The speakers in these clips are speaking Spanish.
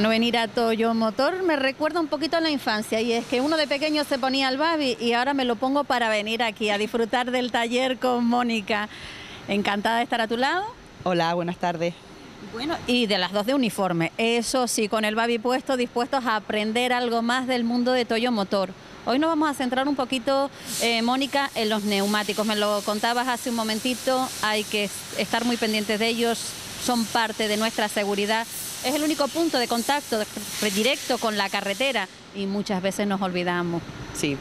Bueno, venir a Toyo Motor me recuerda un poquito a la infancia, y es que uno de pequeño se ponía el babi y ahora me lo pongo para venir aquí a disfrutar del taller con Mónica. Encantada de estar a tu lado. Hola, buenas tardes. Bueno, y de las dos de uniforme, eso sí, con el babi puesto, dispuestos a aprender algo más del mundo de Toyo Motor. Hoy nos vamos a centrar un poquito, Mónica, en los neumáticos. Me lo contabas hace un momentito, hay que estar muy pendientes de ellos, son parte de nuestra seguridad. Es el único punto de contacto directo con la carretera y muchas veces nos olvidamos. Sí,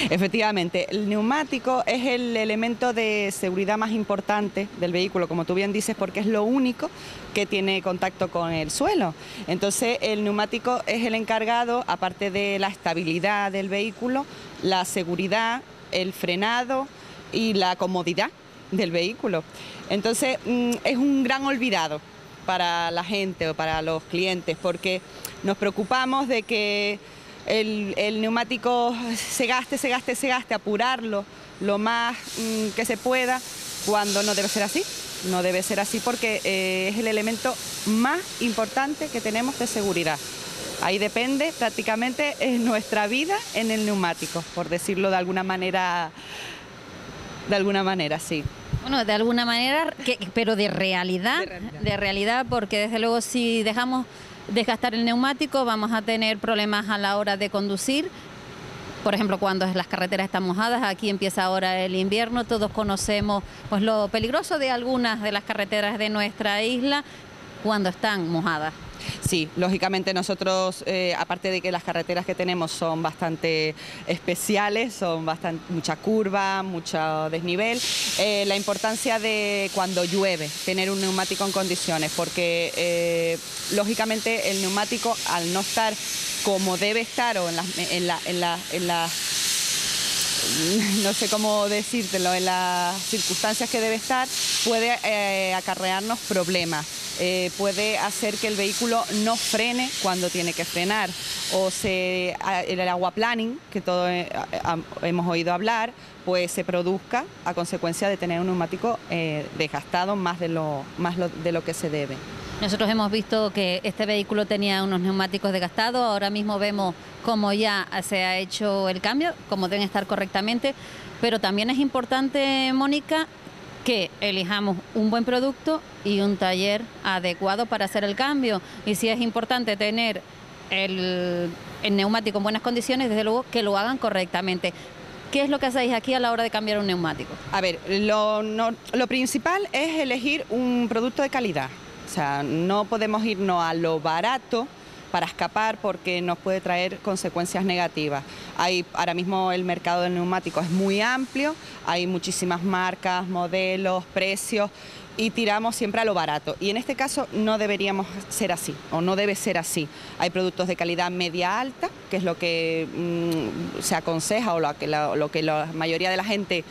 efectivamente, el neumático es el elemento de seguridad más importante del vehículo, como tú bien dices, porque es lo único que tiene contacto con el suelo. Entonces, el neumático es el encargado, aparte de la estabilidad del vehículo, la seguridad, el frenado y la comodidad del vehículo. Entonces, es un gran olvidado para la gente o para los clientes, porque nos preocupamos de que el neumático se gaste, apurarlo lo más que se pueda, cuando no debe ser así. No debe ser así porque es el elemento más importante que tenemos de seguridad. Ahí depende prácticamente nuestra vida en el neumático, por decirlo de alguna manera, sí. Bueno, de alguna manera, pero de realidad, porque desde luego si dejamos desgastar el neumático vamos a tener problemas a la hora de conducir. Por ejemplo, cuando las carreteras están mojadas, aquí empieza ahora el invierno, todos conocemos pues lo peligroso de algunas de las carreteras de nuestra isla cuando están mojadas. Sí, lógicamente nosotros, aparte de que las carreteras que tenemos son bastante especiales, son mucha curva, mucho desnivel, la importancia de cuando llueve, tener un neumático en condiciones, porque lógicamente el neumático, al no estar como debe estar o no sé cómo decírtelo, en las circunstancias que debe estar, puede acarrearnos problemas. Puede hacer que el vehículo no frene cuando tiene que frenar, o el aquaplaning, que todos hemos oído hablar, pues se produzca a consecuencia de tener un neumático desgastado más de lo que se debe. Nosotros hemos visto que este vehículo tenía unos neumáticos desgastados, ahora mismo vemos cómo ya se ha hecho el cambio, cómo deben estar correctamente, pero también es importante, Mónica, que elijamos un buen producto y un taller adecuado para hacer el cambio. Y si es importante tener el neumático en buenas condiciones, desde luego que lo hagan correctamente. ¿Qué es lo que hacéis aquí a la hora de cambiar un neumático? A ver, lo principal es elegir un producto de calidad. O sea, no podemos irnos a lo barato para escapar, porque nos puede traer consecuencias negativas. Ahora mismo el mercado del neumático es muy amplio, hay muchísimas marcas, modelos, precios, y tiramos siempre a lo barato. Y en este caso no deberíamos ser así, o no debe ser así. Hay productos de calidad media-alta, que es lo que se aconseja, o lo que la mayoría de la gente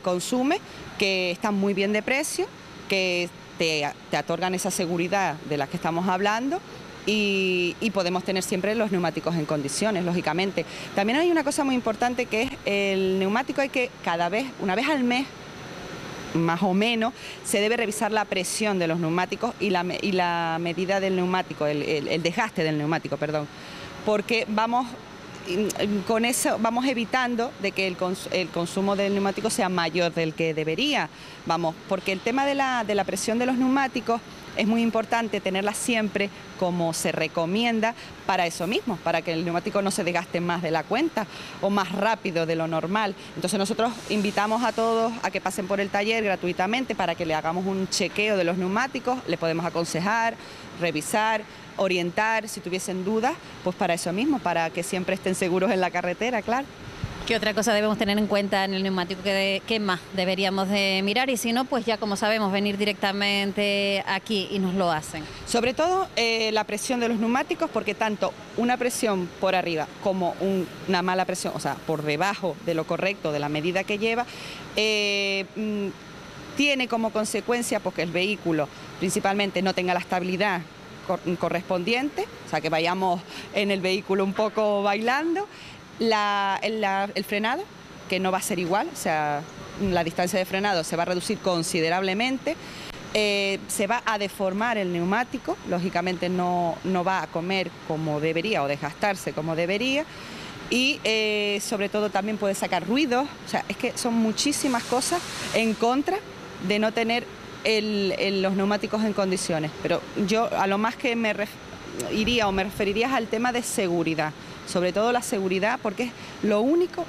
consume, que están muy bien de precio, que te otorgan esa seguridad de la que estamos hablando, y podemos tener siempre los neumáticos en condiciones, lógicamente. También hay una cosa muy importante, que es el neumático, hay que una vez al mes, más o menos, se debe revisar la presión de los neumáticos y la medida del neumático, el desgaste del neumático, perdón, porque con eso vamos evitando de que el consumo del neumático sea mayor del que debería. Porque el tema de la presión de los neumáticos es muy importante tenerla siempre como se recomienda, para eso mismo, para que el neumático no se desgaste más de la cuenta o más rápido de lo normal. Entonces nosotros invitamos a todos a que pasen por el taller gratuitamente para que le hagamos un chequeo de los neumáticos, le podemos aconsejar, revisar, orientar si tuviesen dudas, pues para eso mismo, para que siempre estén seguros en la carretera, claro. ¿Qué otra cosa debemos tener en cuenta en el neumático? ¿Qué más deberíamos de mirar? Y si no, pues ya como sabemos, venir directamente aquí y nos lo hacen. Sobre todo la presión de los neumáticos, porque tanto una presión por arriba como una mala presión, o sea, por debajo de lo correcto, de la medida que lleva, tiene como consecuencia pues, que el vehículo principalmente no tenga la estabilidad correspondiente, o sea, que vayamos en el vehículo un poco bailando. El frenado, que no va a ser igual, o sea, la distancia de frenado se va a reducir considerablemente. se va a deformar el neumático, lógicamente no va a comer como debería o desgastarse como debería. Y sobre todo también puede sacar ruidos, o sea, es que son muchísimas cosas en contra de no tener los neumáticos en condiciones. Pero yo a lo más que me referiría es al tema de seguridad, sobre todo la seguridad, porque es lo único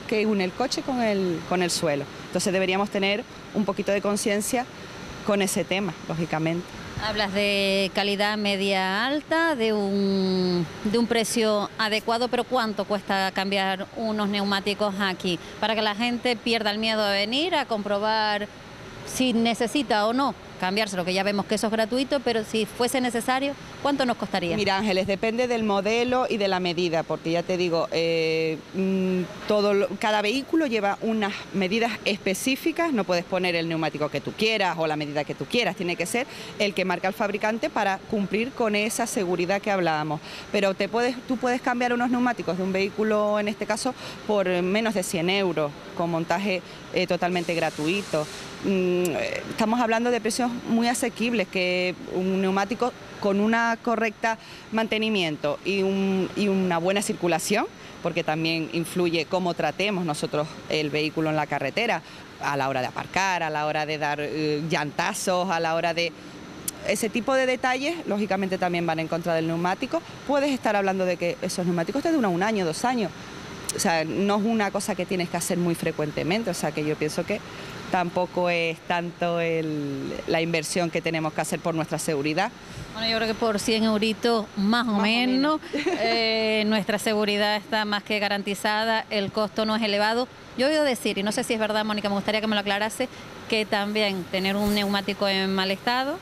que une el coche con el suelo. Entonces deberíamos tener un poquito de conciencia con ese tema, lógicamente. Hablas de calidad media alta, de un precio adecuado, pero ¿cuánto cuesta cambiar unos neumáticos aquí? Para que la gente pierda el miedo a venir a comprobar si necesita o no cambiárselo, que ya vemos que eso es gratuito, pero si fuese necesario, ¿cuánto nos costaría? Mira, Ángeles, depende del modelo y de la medida, porque ya te digo, cada vehículo lleva unas medidas específicas, no puedes poner el neumático que tú quieras o la medida que tú quieras, tiene que ser el que marca el fabricante para cumplir con esa seguridad que hablábamos. Pero tú puedes cambiar unos neumáticos de un vehículo, en este caso, por menos de 100 euros, con montaje totalmente gratuito. Estamos hablando de precios muy asequibles, que un neumático con una correcta mantenimiento y una buena circulación, porque también influye cómo tratemos nosotros el vehículo en la carretera, a la hora de aparcar, a la hora de dar llantazos, a la hora de... Ese tipo de detalles, lógicamente, también van en contra del neumático. Puedes estar hablando de que esos neumáticos te duran 1 año, 2 años. O sea, no es una cosa que tienes que hacer muy frecuentemente, o sea que yo pienso que tampoco es tanto la inversión que tenemos que hacer por nuestra seguridad. Bueno, yo creo que por 100 euritos más o menos. Nuestra seguridad está más que garantizada, el costo no es elevado. Yo he oído decir, y no sé si es verdad, Mónica, me gustaría que me lo aclarase, que también tener un neumático en mal estado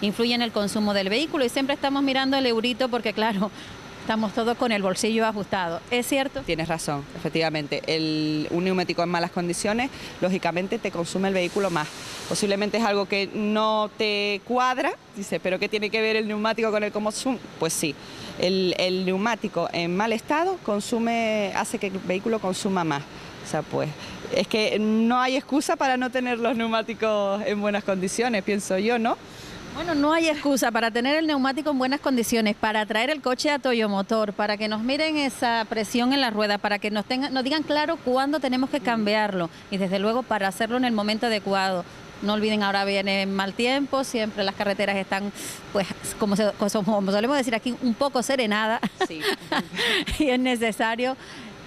influye en el consumo del vehículo y siempre estamos mirando el eurito porque, claro, estamos todos con el bolsillo ajustado. ¿Es cierto? Tienes razón, efectivamente. Un neumático en malas condiciones, lógicamente, te consume el vehículo más. Posiblemente es algo que no te cuadra, dice, ¿pero qué tiene que ver el neumático con el consumo? Pues sí, el neumático en mal estado hace que el vehículo consuma más. O sea, pues, es que no hay excusa para no tener los neumáticos en buenas condiciones, pienso yo, ¿no? Bueno, no hay excusa para tener el neumático en buenas condiciones, para traer el coche a Toyomotor, para que nos miren esa presión en la rueda, para que nos digan claro cuándo tenemos que cambiarlo y desde luego para hacerlo en el momento adecuado. No olviden, ahora viene mal tiempo, siempre las carreteras están, pues, como solemos decir aquí, un poco serenadas. Sí. Y es necesario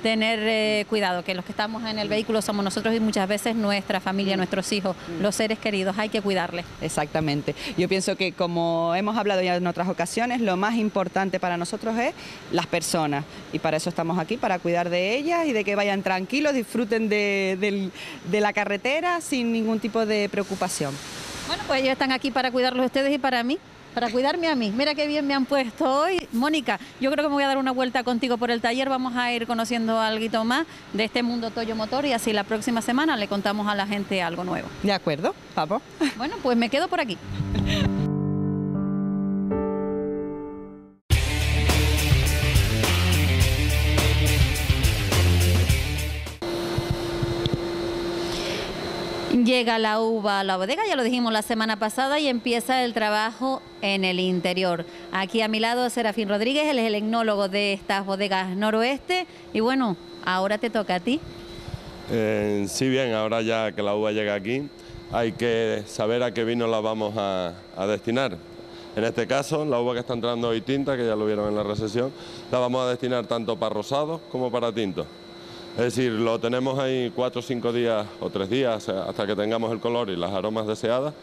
tener cuidado, que los que estamos en el vehículo somos nosotros y muchas veces nuestra familia, nuestros hijos, los seres queridos, hay que cuidarles. Exactamente. Yo pienso que, como hemos hablado ya en otras ocasiones, lo más importante para nosotros es las personas y para eso estamos aquí, para cuidar de ellas y de que vayan tranquilos, disfruten de la carretera sin ningún tipo de preocupación. Bueno, pues ellos están aquí para cuidarlos ustedes y para mí. Para cuidarme a mí. Mira qué bien me han puesto hoy. Mónica, yo creo que me voy a dar una vuelta contigo por el taller. Vamos a ir conociendo algo más de este mundo Toyomotor y así la próxima semana le contamos a la gente algo nuevo. De acuerdo, vamos. Bueno, pues me quedo por aquí. Llega la uva a la bodega, ya lo dijimos la semana pasada, y empieza el trabajo en el interior. Aquí a mi lado Serafín Rodríguez, él es el etnólogo de estas bodegas Noroeste. Y bueno, ahora te toca a ti. Sí, bien, ahora ya que la uva llega aquí, hay que saber a qué vino la vamos a destinar. En este caso, la uva que está entrando hoy tinta, que ya lo vieron en la recesión, la vamos a destinar tanto para rosados como para tintos. Es decir, lo tenemos ahí 4 o 5 días o 3 días hasta que tengamos el color y las aromas deseadas.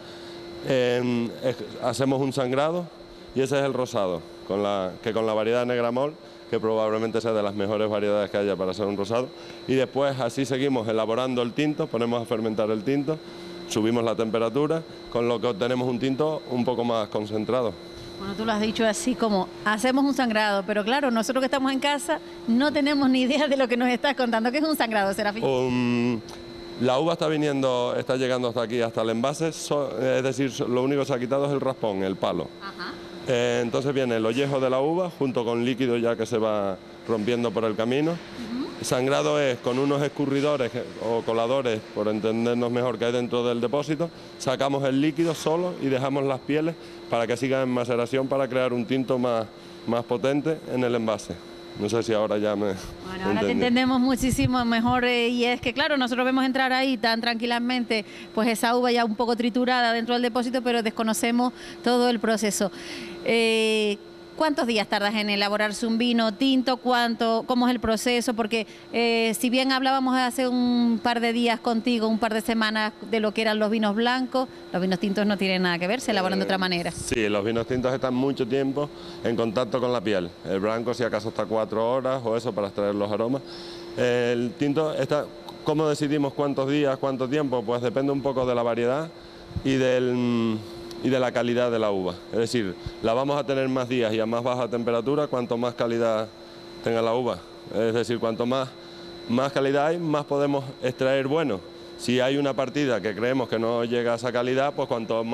Hacemos un sangrado y ese es el rosado, con la variedad Negramol, que probablemente sea de las mejores variedades que haya para hacer un rosado. Y después así seguimos elaborando el tinto, ponemos a fermentar el tinto, subimos la temperatura, con lo que obtenemos un tinto un poco más concentrado. Bueno, tú lo has dicho así como hacemos un sangrado, pero claro, nosotros que estamos en casa no tenemos ni idea de lo que nos estás contando. ¿Qué es un sangrado, Serafín? La uva está llegando hasta aquí, hasta el envase, es decir, lo único que se ha quitado es el raspón, el palo. Ajá. Entonces viene el ollejo de la uva junto con líquido ya que se va rompiendo por el camino. Sangrado es con unos escurridores o coladores, por entendernos mejor, que hay dentro del depósito, sacamos el líquido solo y dejamos las pieles para que sigan en maceración para crear un tinto más potente en el envase. No sé si ahora ya me... Bueno, ahora te entendemos muchísimo mejor y es que claro, nosotros vemos entrar ahí tan tranquilamente pues esa uva ya un poco triturada dentro del depósito, pero desconocemos todo el proceso. ¿Cuántos días tardas en elaborarse un vino tinto? ¿Cómo es el proceso? Porque si bien hablábamos hace un par de días contigo, un par de semanas de lo que eran los vinos blancos, los vinos tintos no tienen nada que ver, se elaboran de otra manera. Sí, los vinos tintos están mucho tiempo en contacto con la piel. El blanco si acaso está 4 horas o eso para extraer los aromas. El tinto está... ¿Cómo decidimos cuántos días, cuánto tiempo? Pues depende un poco de la variedad y de la calidad de la uva. Es decir, la vamos a tener más días y a más baja temperatura cuanto más calidad tenga la uva. Es decir, cuanto más calidad hay, más podemos extraer bueno. Si hay una partida que creemos que no llega a esa calidad, pues cuanto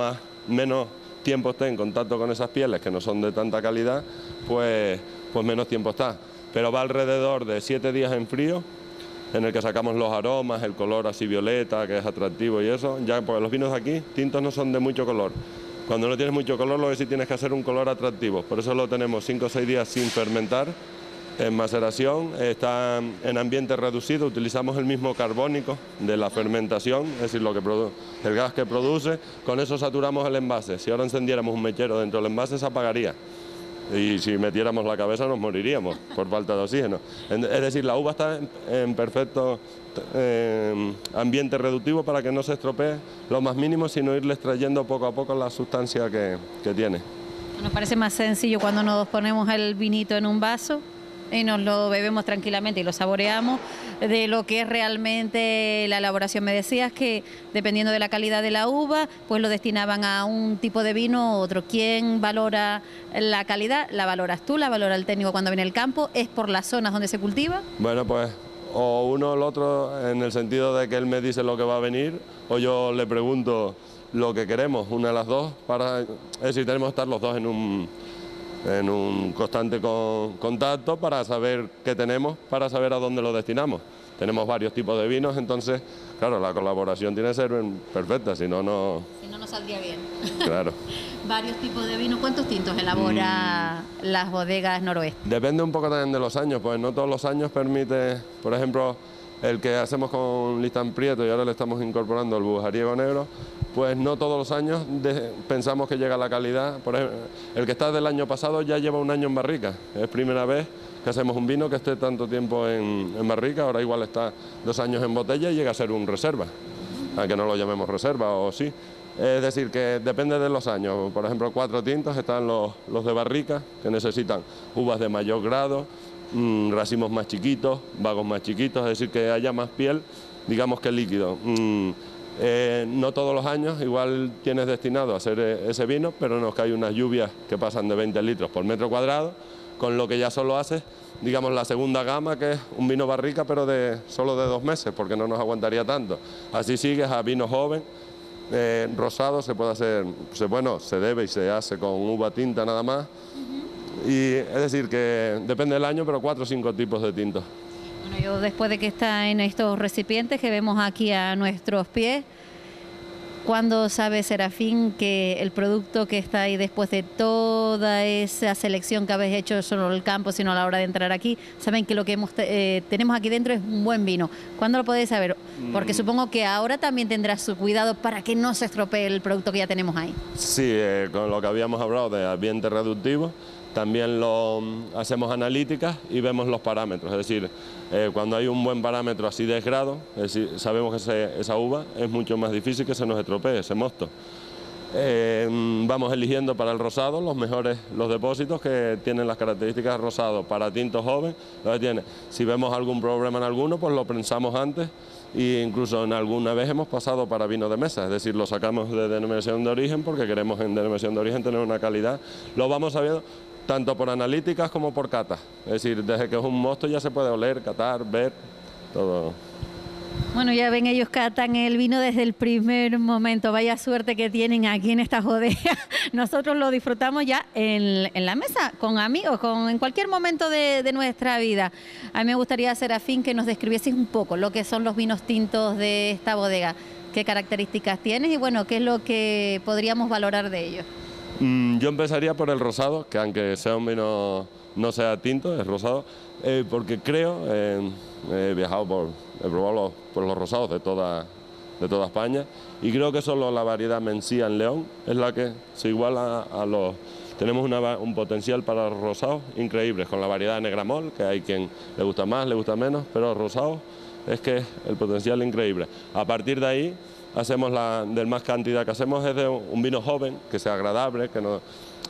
menos tiempo esté en contacto con esas pieles que no son de tanta calidad, pues menos tiempo está. Pero va alrededor de 7 días en frío, en el que sacamos los aromas, el color así violeta, que es atractivo y eso. Ya, pues los vinos de aquí, tintos no son de mucho color. Cuando no tienes mucho color, lo que sí tienes que hacer un color atractivo. Por eso lo tenemos 5 o 6 días sin fermentar, en maceración, está en ambiente reducido, utilizamos el mismo carbónico de la fermentación, es decir, el gas que produce, con eso saturamos el envase. Si ahora encendiéramos un mechero dentro del envase, se apagaría. Y si metiéramos la cabeza nos moriríamos por falta de oxígeno. Es decir, la uva está en perfecto ambiente reductivo para que no se estropee lo más mínimo, sino irle extrayendo poco a poco la sustancia que tiene. Nos parece más sencillo cuando nos ponemos el vinito en un vaso y nos lo bebemos tranquilamente y lo saboreamos, de lo que es realmente la elaboración. Me decías que dependiendo de la calidad de la uva, pues lo destinaban a un tipo de vino u otro. ¿Quién valora la calidad? ¿La valoras tú? ¿La valora el técnico cuando viene al campo? ¿Es por las zonas donde se cultiva? Bueno, pues o uno o el otro, en el sentido de que él me dice lo que va a venir, o yo le pregunto lo que queremos, una de las dos, es decir, tenemos que estar los dos en un constante contacto para saber qué tenemos, para saber a dónde lo destinamos. Tenemos varios tipos de vinos, entonces, claro, la colaboración tiene que ser perfecta, si no, no saldría bien. Claro. Varios tipos de vinos. ¿Cuántos tintos elabora las bodegas Noroeste? Depende un poco también de los años, pues no todos los años permite, por ejemplo, el que hacemos con Listán Prieto y ahora le estamos incorporando el Bujariego Negro, pues no todos los años pensamos que llega a la calidad. Por ejemplo, el que está del año pasado ya lleva un año en barrica, es primera vez que hacemos un vino que esté tanto tiempo en barrica, ahora igual está 2 años en botella y llega a ser un reserva, aunque no lo llamemos reserva o sí. Es decir, que depende de los años. Por ejemplo, 4 tintos están los de barrica, que necesitan uvas de mayor grado, racimos más chiquitos, vagos más chiquitos, es decir, que haya más piel, digamos que líquido. No todos los años igual tienes destinado a hacer ese vino, pero nos cae unas lluvias que pasan de 20 litros por metro cuadrado, con lo que ya solo haces, digamos, la segunda gama, que es un vino barrica, pero solo de 2 meses, porque no nos aguantaría tanto. Así sigues a vino joven, rosado, se puede hacer, se debe y se hace con uva tinta nada más. Y es decir, que depende del año, pero 4 o 5 tipos de tintos. Bueno, yo después de que está en estos recipientes que vemos aquí a nuestros pies, ¿cuándo sabe Serafín que el producto que está ahí después de toda esa selección que habéis hecho solo en el campo, sino a la hora de entrar aquí, saben que lo que tenemos aquí dentro es un buen vino? ¿Cuándo lo podéis saber? Porque supongo que ahora también tendrás su cuidado para que no se estropee el producto que ya tenemos ahí. Sí, con lo que habíamos hablado de ambiente reductivo, también lo hacemos analíticas y vemos los parámetros, es decir, cuando hay un buen parámetro así de grado, es decir, sabemos que esa uva es mucho más difícil que se nos estropee, ese mosto. Vamos eligiendo para el rosado los depósitos que tienen las características rosado para tinto joven, lo que tiene. Si vemos algún problema en alguno, pues lo prensamos antes e incluso en alguna vez hemos pasado para vino de mesa, es decir, lo sacamos de denominación de origen porque queremos en denominación de origen tener una calidad. Lo vamos sabiendo tanto por analíticas como por catas, es decir, desde que es un mosto ya se puede oler, catar, ver, todo. Bueno, ya ven, ellos catan el vino desde el primer momento. Vaya suerte que tienen aquí en esta bodega. Nosotros lo disfrutamos ya en la mesa, con amigos, en cualquier momento de nuestra vida. A mí me gustaría, Serafín, que nos describieses un poco lo que son los vinos tintos de esta bodega. ¿Qué características tienes y bueno, qué es lo que podríamos valorar de ellos? Yo empezaría por el rosado, que aunque sea un vino no sea tinto, es rosado, porque creo, he viajado he probado los rosados de toda España y creo que solo la variedad Mencía en León es la que se iguala a los... Tenemos un potencial para los rosados increíble, con la variedad Negramol, que hay quien le gusta más, le gusta menos, pero rosados es que el potencial es increíble. A partir de ahí, hacemos del más cantidad que hacemos es de un vino joven, que sea agradable, que no...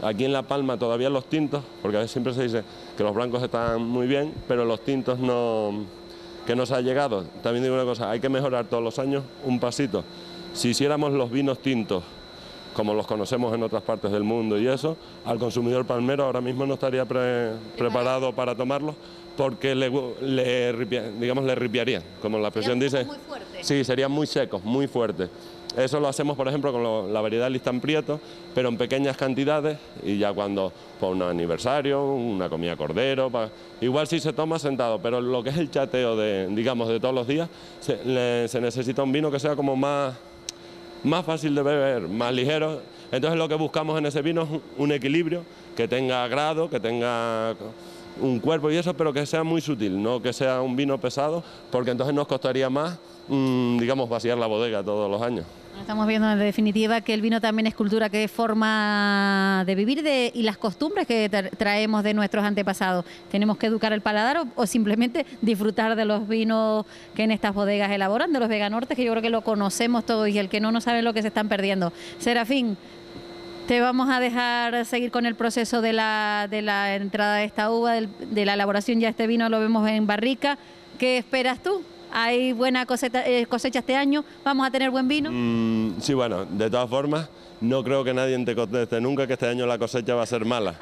Aquí en La Palma todavía los tintos, porque a veces siempre se dice que los blancos están muy bien, pero los tintos que nos ha llegado. También digo una cosa, hay que mejorar todos los años un pasito. Si hiciéramos los vinos tintos como los conocemos en otras partes del mundo y eso, al consumidor palmero ahora mismo no estaría preparado para tomarlos porque le ripiarían, como la expresión dice. Muy fuerte. Sí, serían muy secos, muy fuertes. Eso lo hacemos, por ejemplo, con la variedad Listán Prieto, pero en pequeñas cantidades y ya cuando por un aniversario, una comida cordero, igual sí se toma sentado, pero lo que es el chateo de todos los días, se necesita un vino que sea como más fácil de beber, más ligero. Entonces lo que buscamos en ese vino es un equilibrio, que tenga grado, que tenga un cuerpo y eso, pero que sea muy sutil, no que sea un vino pesado, porque entonces nos costaría más, vaciar la bodega todos los años. Estamos viendo en definitiva que el vino también es cultura, que es forma de vivir y las costumbres que traemos de nuestros antepasados. Tenemos que educar el paladar o simplemente disfrutar de los vinos que en estas bodegas elaboran, de los Veganortes, que yo creo que lo conocemos todos y el que no sabe lo que se están perdiendo. Serafín, te vamos a dejar seguir con el proceso de la entrada de esta uva, de la elaboración ya de este vino, lo vemos en barrica. ¿Qué esperas tú? ¿Hay buena cosecha este año? ¿Vamos a tener buen vino? Sí, bueno, de todas formas, no creo que nadie te conteste nunca que este año la cosecha va a ser mala.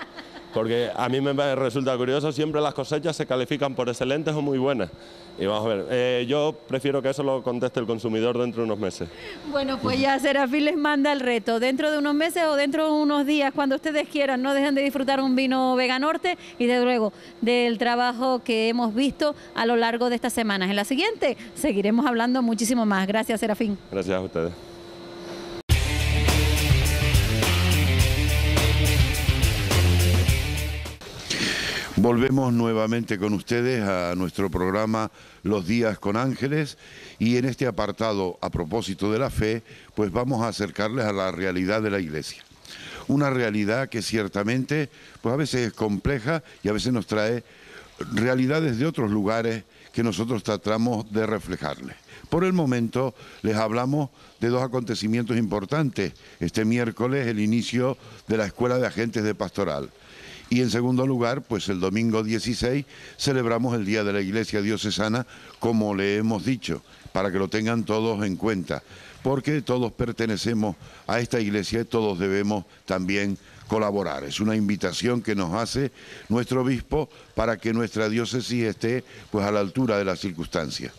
Porque a mí me resulta curioso, siempre las cosechas se califican por excelentes o muy buenas. Y vamos a ver, yo prefiero que eso lo conteste el consumidor dentro de unos meses. Bueno, pues ya Serafín les manda el reto. Dentro de unos meses o dentro de unos días, cuando ustedes quieran, no dejen de disfrutar un vino Veganorte y desde luego del trabajo que hemos visto a lo largo de estas semanas. En la siguiente seguiremos hablando muchísimo más. Gracias, Serafín. Gracias a ustedes. Volvemos nuevamente con ustedes a nuestro programa Los Días con Ángeles y en este apartado, a propósito de la fe, pues vamos a acercarles a la realidad de la Iglesia. Una realidad que ciertamente pues a veces es compleja y a veces nos trae realidades de otros lugares que nosotros tratamos de reflejarles. Por el momento les hablamos de dos acontecimientos importantes. Este miércoles el inicio de la Escuela de Agentes de Pastoral. Y en segundo lugar, pues el domingo 16 celebramos el Día de la Iglesia Diocesana, como le hemos dicho, para que lo tengan todos en cuenta, porque todos pertenecemos a esta iglesia y todos debemos también colaborar. Es una invitación que nos hace nuestro obispo para que nuestra diócesis esté pues a la altura de las circunstancias.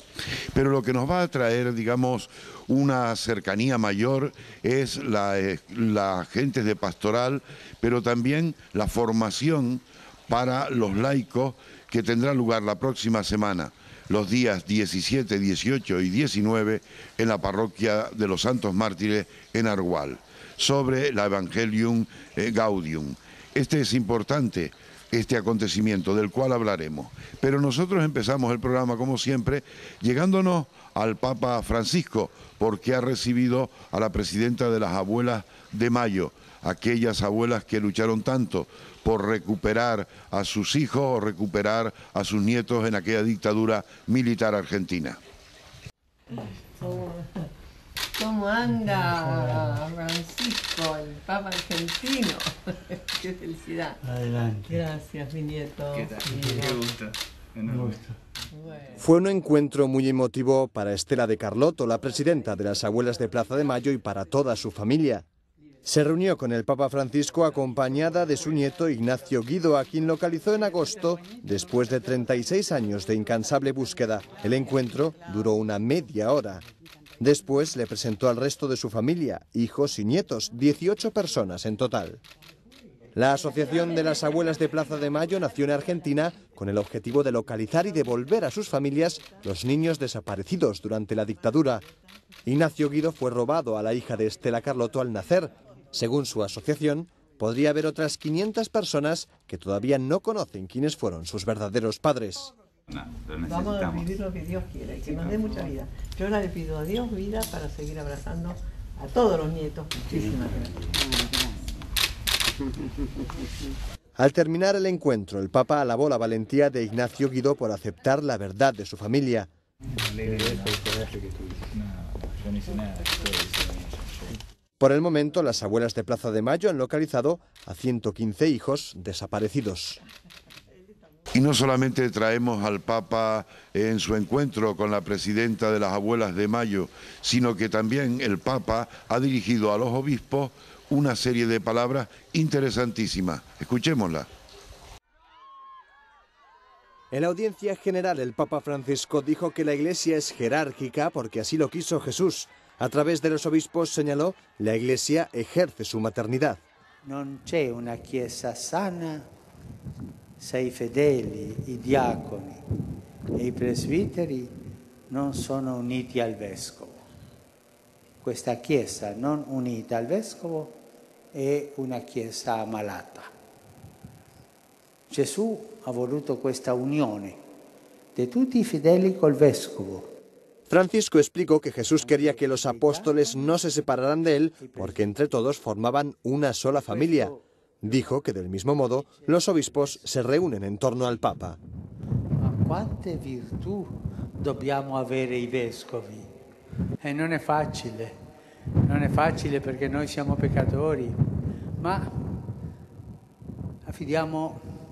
Pero lo que nos va a traer, digamos, una cercanía mayor es la agentes de pastoral, pero también la formación para los laicos que tendrá lugar la próxima semana, los días 17, 18 y 19 en la parroquia de los Santos Mártires en Argual, sobre la Evangelium Gaudium. Este es importante, este acontecimiento del cual hablaremos. Pero nosotros empezamos el programa, como siempre, llegándonos al Papa Francisco, porque ha recibido a la presidenta de las Abuelas de Mayo, aquellas abuelas que lucharon tanto por recuperar a sus hijos o recuperar a sus nietos en aquella dictadura militar argentina. ¿Cómo anda Francisco, el Papa argentino? Qué felicidad. Adelante. Gracias, mi nieto. ¿Qué tal? Qué gusto. Bueno. Fue un encuentro muy emotivo para Estela de Carlotto, la presidenta de las Abuelas de Plaza de Mayo, y para toda su familia. Se reunió con el Papa Francisco acompañada de su nieto Ignacio Guido, a quien localizó en agosto después de 36 años de incansable búsqueda. El encuentro duró una media hora. Después le presentó al resto de su familia, hijos y nietos, 18 personas en total. La Asociación de las Abuelas de Plaza de Mayo nació en Argentina con el objetivo de localizar y devolver a sus familias los niños desaparecidos durante la dictadura. Ignacio Guido fue robado a la hija de Estela Carlotto al nacer. Según su asociación, podría haber otras 500 personas que todavía no conocen quiénes fueron sus verdaderos padres. Vamos a vivir lo que Dios quiera y que nos dé mucha vida. Yo ahora le pido a Dios vida para seguir abrazando a todos los nietos. Muchísimas gracias. Al terminar el encuentro, el Papa alabó la valentía de Ignacio Guido por aceptar la verdad de su familia. Por el momento, las abuelas de Plaza de Mayo han localizado a 115 hijos desaparecidos. Y no solamente traemos al Papa en su encuentro con la presidenta de las Abuelas de Mayo, sino que también el Papa ha dirigido a los obispos una serie de palabras interesantísimas. Escuchémosla. En la audiencia general, el Papa Francisco dijo que la Iglesia es jerárquica porque así lo quiso Jesús. A través de los obispos señaló, la Iglesia ejerce su maternidad. Non c'è una Chiesa sana se i fedeli, i diaconi e i presbiteri non sono uniti al Vescovo. Questa Chiesa non unita al Vescovo è una Chiesa ammalata. Gesù ha voluto questa unione di tutti i fedeli col Vescovo. Francisco explicó que Jesús quería que los apóstoles no se separaran de él porque entre todos formaban una sola familia. Dijo que del mismo modo los obispos se reúnen en torno al Papa. Ma quante virtù dobbiamo avere i vescovi? E non è facile perché noi siamo peccatori, ma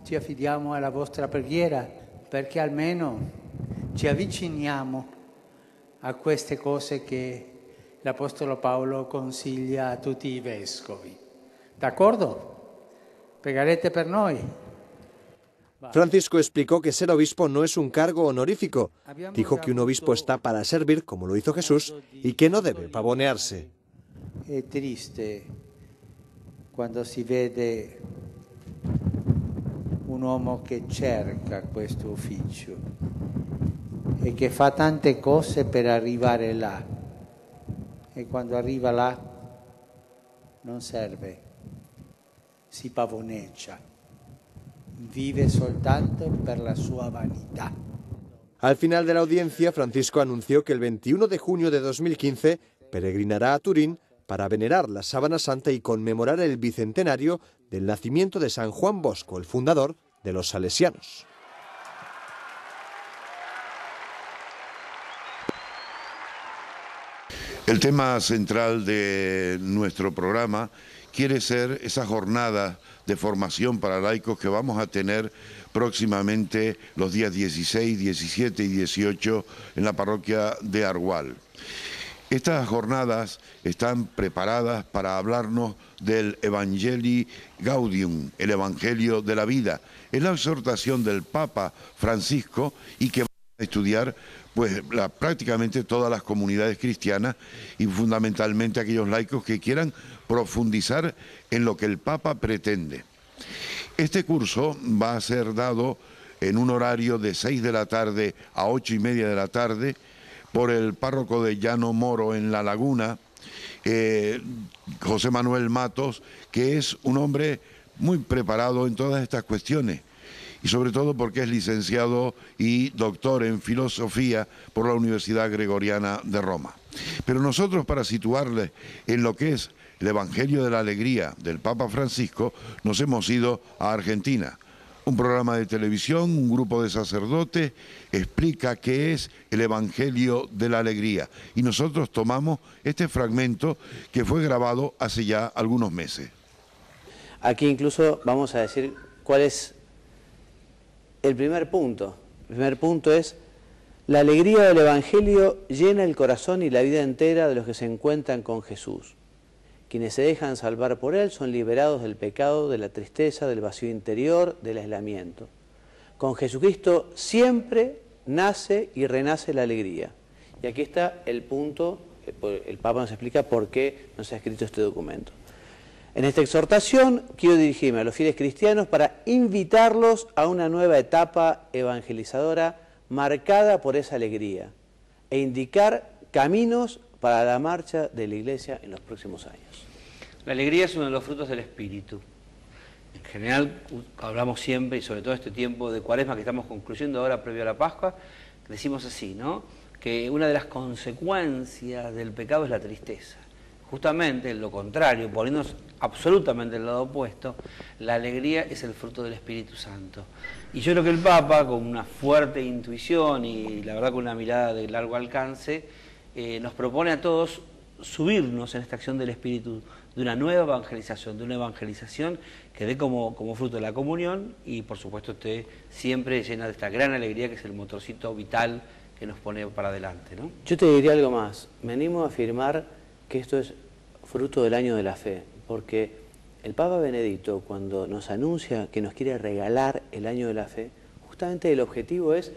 ci affidiamo alla vostra preghiera perché almeno ci avviciniamo a queste cose che l'Apostolo Paolo consiglia a tutti i vescovi. D'accordo? Pregherete per noi. Francisco explicó que ser obispo no es un cargo honorífico. Dijo que un obispo está para servir, como lo hizo Jesús, y que no debe pavonearse. È triste quando si vede un uomo che cerca questo ufficio e che fa tante cose per arrivare là, e quando arriva là non serve, si pavoneggia, vive soltanto per la sua vanità. Al final de la audiencia, Francisco anunció que el 21 de junio de 2015 peregrinará a Turín para venerar la Sábana Santa y conmemorar el bicentenario del nacimiento de San Juan Bosco, el fundador de los salesianos. El tema central de nuestro programa quiere ser esa jornada de formación para laicos que vamos a tener próximamente los días 16, 17 y 18 en la parroquia de Argual. Estas jornadas están preparadas para hablarnos del Evangelii Gaudium, el Evangelio de la vida. Es la exhortación del Papa Francisco y que va a estudiar pues prácticamente todas las comunidades cristianas y fundamentalmente aquellos laicos que quieran profundizar en lo que el Papa pretende. Este curso va a ser dado en un horario de 6 de la tarde a 8 y media de la tarde por el párroco de Llano Moro en La Laguna, José Manuel Matos, que es un hombre muy preparado en todas estas cuestiones. Y sobre todo porque es licenciado y doctor en filosofía por la Universidad Gregoriana de Roma. Pero nosotros, para situarles en lo que es el Evangelio de la Alegría del Papa Francisco, nos hemos ido a Argentina. Un programa de televisión, un grupo de sacerdotes explica qué es el Evangelio de la Alegría. Y nosotros tomamos este fragmento que fue grabado hace ya algunos meses. Aquí incluso vamos a decir cuál es el primer punto. El primer punto es: la alegría del Evangelio llena el corazón y la vida entera de los que se encuentran con Jesús. Quienes se dejan salvar por Él son liberados del pecado, de la tristeza, del vacío interior, del aislamiento. Con Jesucristo siempre nace y renace la alegría. Y aquí está el punto, el Papa nos explica por qué nos ha escrito este documento. En esta exhortación quiero dirigirme a los fieles cristianos para invitarlos a una nueva etapa evangelizadora marcada por esa alegría e indicar caminos para la marcha de la Iglesia en los próximos años. La alegría es uno de los frutos del Espíritu. En general hablamos siempre, y sobre todo este tiempo de Cuaresma que estamos concluyendo ahora previo a la Pascua, decimos así, ¿no? Que una de las consecuencias del pecado es la tristeza. Justamente lo contrario, poniéndonos absolutamente el lado opuesto, la alegría es el fruto del Espíritu Santo. Y yo creo que el Papa, con una fuerte intuición y la verdad con una mirada de largo alcance, nos propone a todos subirnos en esta acción del Espíritu, de una nueva evangelización que dé como fruto la comunión y por supuesto esté siempre llena de esta gran alegría que es el motorcito vital que nos pone para adelante, ¿no? Yo te diría algo más, me animo a afirmar que esto es fruto del año de la fe, porque el Papa Benedicto, cuando nos anuncia que nos quiere regalar el año de la fe, justamente el objetivo es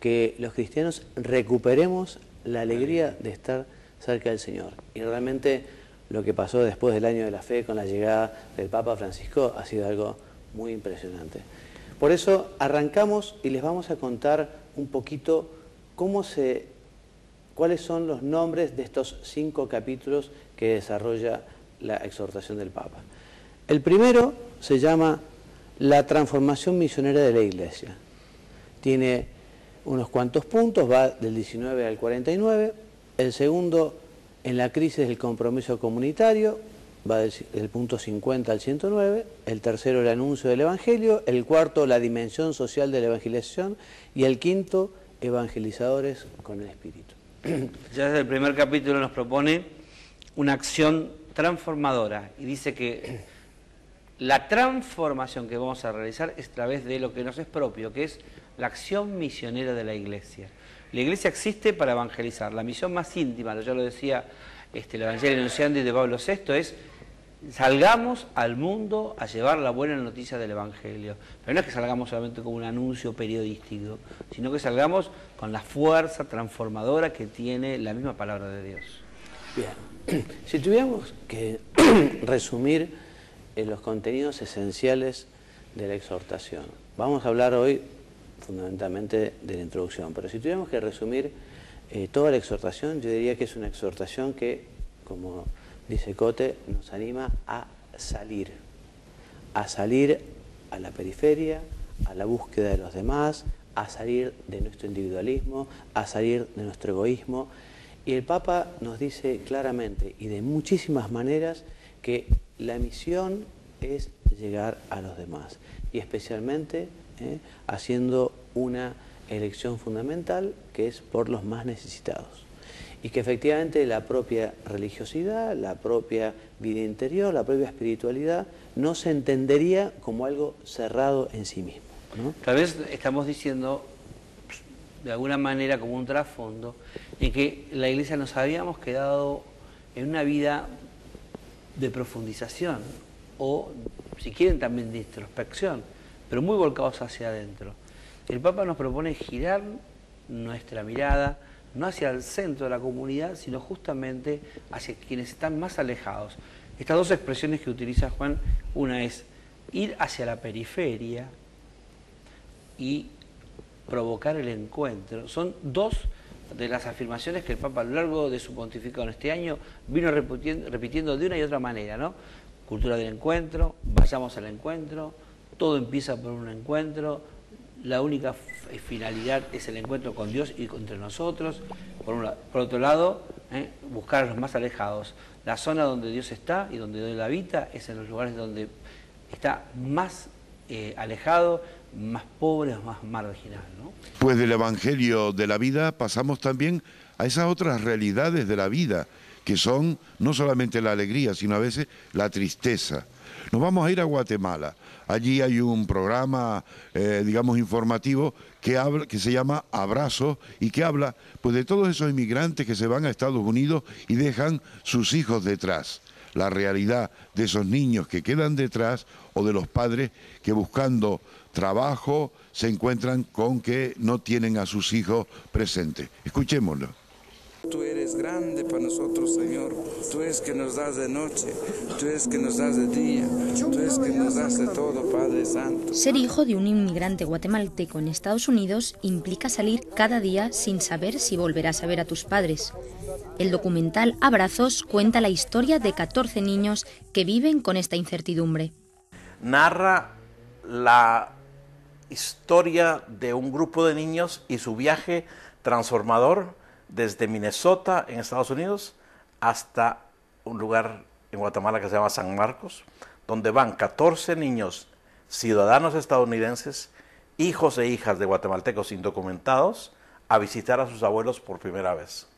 que los cristianos recuperemos la alegría de estar cerca del Señor. Y realmente lo que pasó después del año de la fe con la llegada del Papa Francisco ha sido algo muy impresionante. Por eso arrancamos y les vamos a contar un poquito cuáles son los nombres de estos 5 capítulos que desarrolla la exhortación del Papa. El primero se llama La transformación misionera de la Iglesia. Tiene unos cuantos puntos, va del 19 al 49. El segundo, en la crisis del compromiso comunitario, va del punto 50 al 109. El tercero, el anuncio del Evangelio. El cuarto, la dimensión social de la evangelización. Y el quinto, evangelizadores con el Espíritu. Ya desde el primer capítulo nos propone una acción transformadora y dice que la transformación que vamos a realizar es a través de lo que nos es propio, que es la acción misionera de la Iglesia. La Iglesia existe para evangelizar. La misión más íntima, ya lo decía el Evangelio Nunciandi de Pablo VI, es salgamos al mundo a llevar la buena noticia del Evangelio. Pero no es que salgamos solamente como un anuncio periodístico, sino que salgamos con la fuerza transformadora que tiene la misma palabra de Dios. Bien, si tuviéramos que resumir los contenidos esenciales de la exhortación, vamos a hablar hoy fundamentalmente de la introducción, pero si tuviéramos que resumir toda la exhortación, yo diría que es una exhortación que, como dice Cote, nos anima a salir a la periferia, a la búsqueda de los demás, a salir de nuestro individualismo, a salir de nuestro egoísmo. Y el Papa nos dice claramente y de muchísimas maneras que la misión es llegar a los demás y especialmente haciendo una elección fundamental que es por los más necesitados. Y que efectivamente la propia religiosidad, la propia vida interior, la propia espiritualidad no se entendería como algo cerrado en sí mismo, ¿no? Tal vez estamos diciendo, de alguna manera como un trasfondo, en que la Iglesia nos habíamos quedado en una vida de profundización o, si quieren, también de introspección, pero muy volcados hacia adentro. El Papa nos propone girar nuestra mirada no hacia el centro de la comunidad, sino justamente hacia quienes están más alejados. Estas dos expresiones que utiliza Juan, una es ir hacia la periferia y provocar el encuentro. Son dos de las afirmaciones que el Papa a lo largo de su pontificado en este año vino repitiendo de una y otra manera, ¿no? Cultura del encuentro, vayamos al encuentro, todo empieza por un encuentro, la única finalidad es el encuentro con Dios y entre nosotros. Por otro lado, buscar a los más alejados. La zona donde Dios está y donde Él habita es en los lugares donde está más alejado, más pobre, más marginal, ¿no? Pues del Evangelio de la vida pasamos también a esas otras realidades de la vida, que son no solamente la alegría, sino a veces la tristeza. Nos vamos a ir a Guatemala. Allí hay un programa, digamos, informativo que se llama Abrazos y que habla pues de todos esos inmigrantes que se van a Estados Unidos y dejan sus hijos detrás. la realidad de esos niños que quedan detrás o de los padres que buscando trabajo se encuentran con que no tienen a sus hijos presentes. Escuchémoslo. Tú eres grande para nosotros, Señor. Tú eres que nos das de noche, tú eres que nos das de día, tú eres que nos das de todo, Padre Santo. Ser hijo de un inmigrante guatemalteco en Estados Unidos implica salir cada día sin saber si volverás a ver a tus padres. El documental Abrazos cuenta la historia de 14 niños que viven con esta incertidumbre. Narra la historia de un grupo de niños y su viaje transformador desde Minnesota, en Estados Unidos, hasta un lugar en Guatemala que se llama San Marcos, donde van 14 niños ciudadanos estadounidenses, hijos e hijas de guatemaltecos indocumentados, a visitar a sus abuelos por primera vez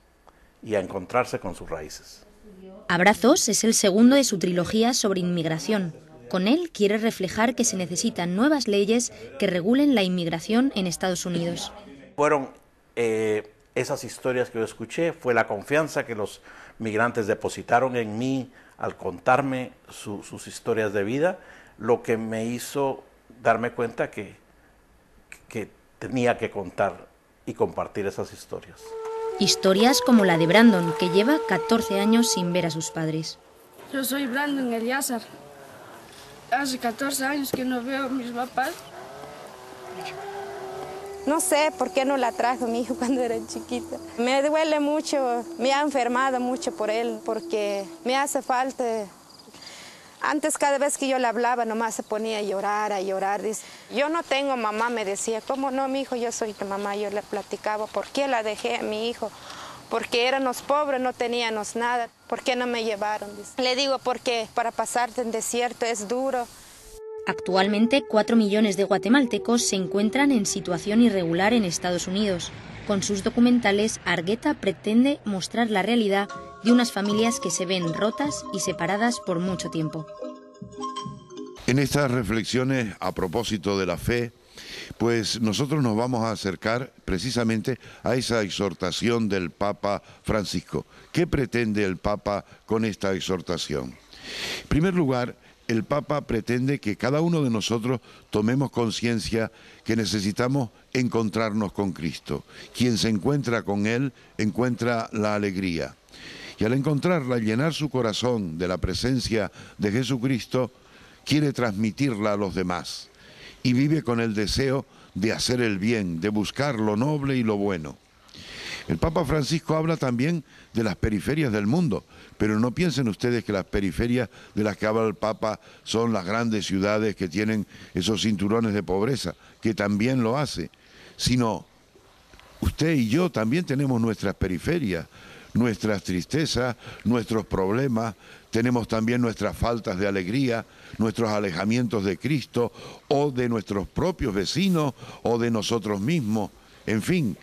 y a encontrarse con sus raíces. Abrazos es el segundo de su trilogía sobre inmigración. Con él quiere reflejar que se necesitan nuevas leyes que regulen la inmigración en Estados Unidos. Fueron esas historias que yo escuché, fue la confianza que los migrantes depositaron en mí al contarme sus historias de vida, lo que me hizo darme cuenta que tenía que contar y compartir esas historias. Historias como la de Brandon, que lleva 14 años sin ver a sus padres. Yo soy Brandon Eliazar. Hace 14 años que no veo a mis papás. No sé por qué no la trajo mi hijo cuando era chiquita. Me duele mucho, me ha enfermado mucho por él, porque me hace falta. Antes cada vez que yo le hablaba nomás se ponía a llorar, a llorar. Dice, yo no tengo mamá, me decía. ¿Cómo no, mi hijo? Yo soy tu mamá. Yo le platicaba, ¿por qué la dejé a mi hijo? Porque éramos pobres, no teníamos nada. ¿Por qué no me llevaron? Dice. Le digo, porque para pasarte en desierto es duro. Actualmente, 4 millones de guatemaltecos se encuentran en situación irregular en Estados Unidos. Con sus documentales, Argueta pretende mostrar la realidad de unas familias que se ven rotas y separadas por mucho tiempo. En estas reflexiones a propósito de la fe, pues nosotros nos vamos a acercar precisamente a esa exhortación del Papa Francisco. ¿Qué pretende el Papa con esta exhortación? En primer lugar, el Papa pretende que cada uno de nosotros tomemos conciencia que necesitamos encontrarnos con Cristo. Quien se encuentra con Él encuentra la alegría. Y al encontrarla, llenar su corazón de la presencia de Jesucristo, quiere transmitirla a los demás. Y vive con el deseo de hacer el bien, de buscar lo noble y lo bueno. El Papa Francisco habla también de las periferias del mundo, pero no piensen ustedes que las periferias de las que habla el Papa son las grandes ciudades que tienen esos cinturones de pobreza, que también lo hace, sino usted y yo también tenemos nuestras periferias, nuestras tristezas, nuestros problemas, tenemos también nuestras faltas de alegría, nuestros alejamientos de Cristo, o de nuestros propios vecinos, o de nosotros mismos, en fin.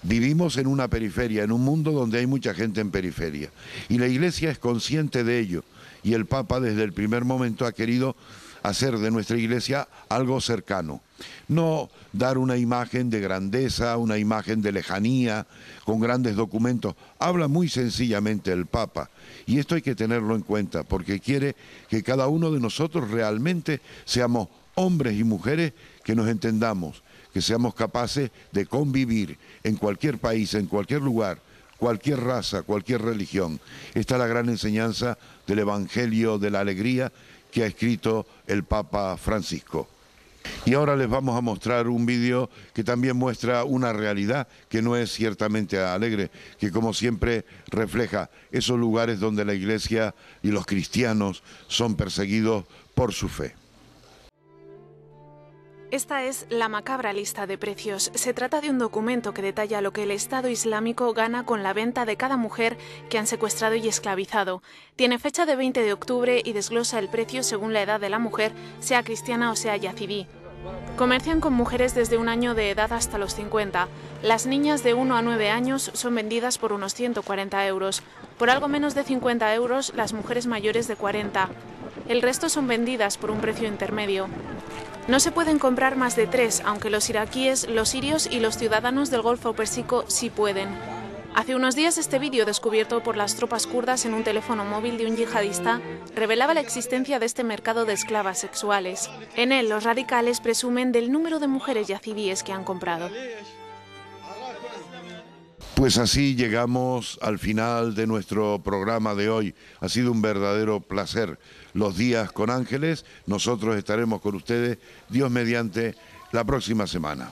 Vivimos en una periferia, en un mundo donde hay mucha gente en periferia. Y la Iglesia es consciente de ello. Y el Papa desde el primer momento ha querido hacer de nuestra Iglesia algo cercano. No dar una imagen de grandeza, una imagen de lejanía, con grandes documentos. Habla muy sencillamente el Papa. Y esto hay que tenerlo en cuenta, porque quiere que cada uno de nosotros realmente seamos hombres y mujeres que nos entendamos, que seamos capaces de convivir en cualquier país, en cualquier lugar, cualquier raza, cualquier religión. Esta es la gran enseñanza del Evangelio de la Alegría que ha escrito el Papa Francisco. Y ahora les vamos a mostrar un vídeo que también muestra una realidad que no es ciertamente alegre, que como siempre refleja esos lugares donde la Iglesia y los cristianos son perseguidos por su fe. Esta es la macabra lista de precios. Se trata de un documento que detalla lo que el Estado Islámico gana con la venta de cada mujer que han secuestrado y esclavizado. Tiene fecha de 20 de octubre y desglosa el precio según la edad de la mujer, sea cristiana o sea yazidí. Comercian con mujeres desde un año de edad hasta los 50. Las niñas de 1 a 9 años son vendidas por unos 140 euros. Por algo menos de 50 euros, las mujeres mayores de 40. El resto son vendidas por un precio intermedio. No se pueden comprar más de 3, aunque los iraquíes, los sirios y los ciudadanos del Golfo Pérsico sí pueden. Hace unos días este vídeo, descubierto por las tropas kurdas en un teléfono móvil de un yihadista, revelaba la existencia de este mercado de esclavas sexuales. En él, los radicales presumen del número de mujeres yazidíes que han comprado. Pues así llegamos al final de nuestro programa de hoy. Ha sido un verdadero placer. Los días con Ángeles, nosotros estaremos con ustedes, Dios mediante, la próxima semana.